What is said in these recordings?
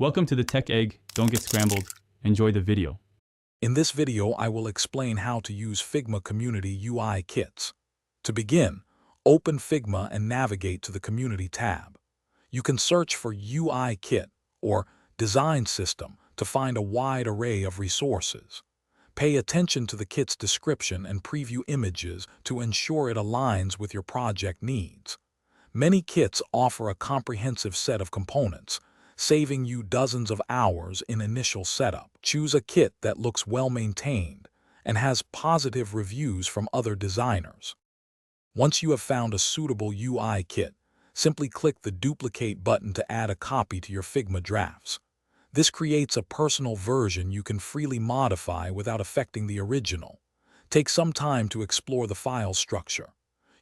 Welcome to the Tech Egg. Don't get scrambled. Enjoy the video. In this video, I will explain how to use Figma Community UI kits. To begin, open Figma and navigate to the Community tab. You can search for UI kit or Design System to find a wide array of resources. Pay attention to the kit's description and preview images to ensure it aligns with your project needs. Many kits offer a comprehensive set of components, saving you dozens of hours in initial setup. Choose a kit that looks well-maintained and has positive reviews from other designers. Once you have found a suitable UI kit, simply click the Duplicate button to add a copy to your Figma drafts. This creates a personal version you can freely modify without affecting the original. Take some time to explore the file structure.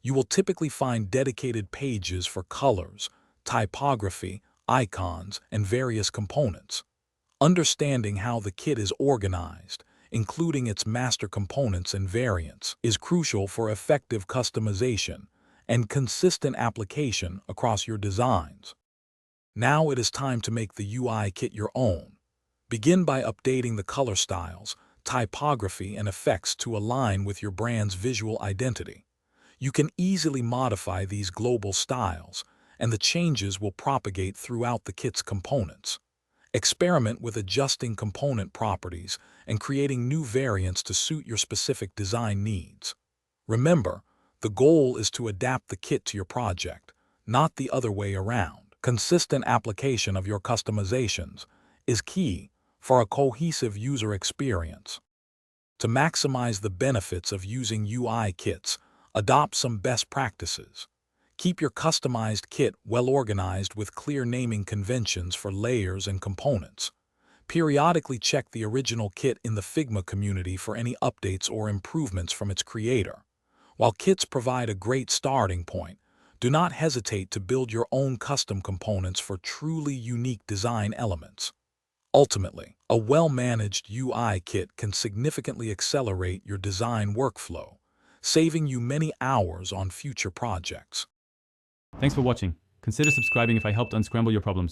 You will typically find dedicated pages for colors, typography, icons, and various components. Understanding how the kit is organized, including its master components and variants, is crucial for effective customization and consistent application across your designs. Now it is time to make the UI kit your own. Begin by updating the color styles, typography, and effects to align with your brand's visual identity. You can easily modify these global styles, and the changes will propagate throughout the kit's components. Experiment with adjusting component properties and creating new variants to suit your specific design needs. Remember, the goal is to adapt the kit to your project, not the other way around. Consistent application of your customizations is key for a cohesive user experience. To maximize the benefits of using UI kits, adopt some best practices. Keep your customized kit well organized with clear naming conventions for layers and components. Periodically check the original kit in the Figma community for any updates or improvements from its creator. While kits provide a great starting point, do not hesitate to build your own custom components for truly unique design elements. Ultimately, a well-managed UI kit can significantly accelerate your design workflow, saving you many hours on future projects. Thanks for watching. Consider subscribing if I helped unscramble your problems.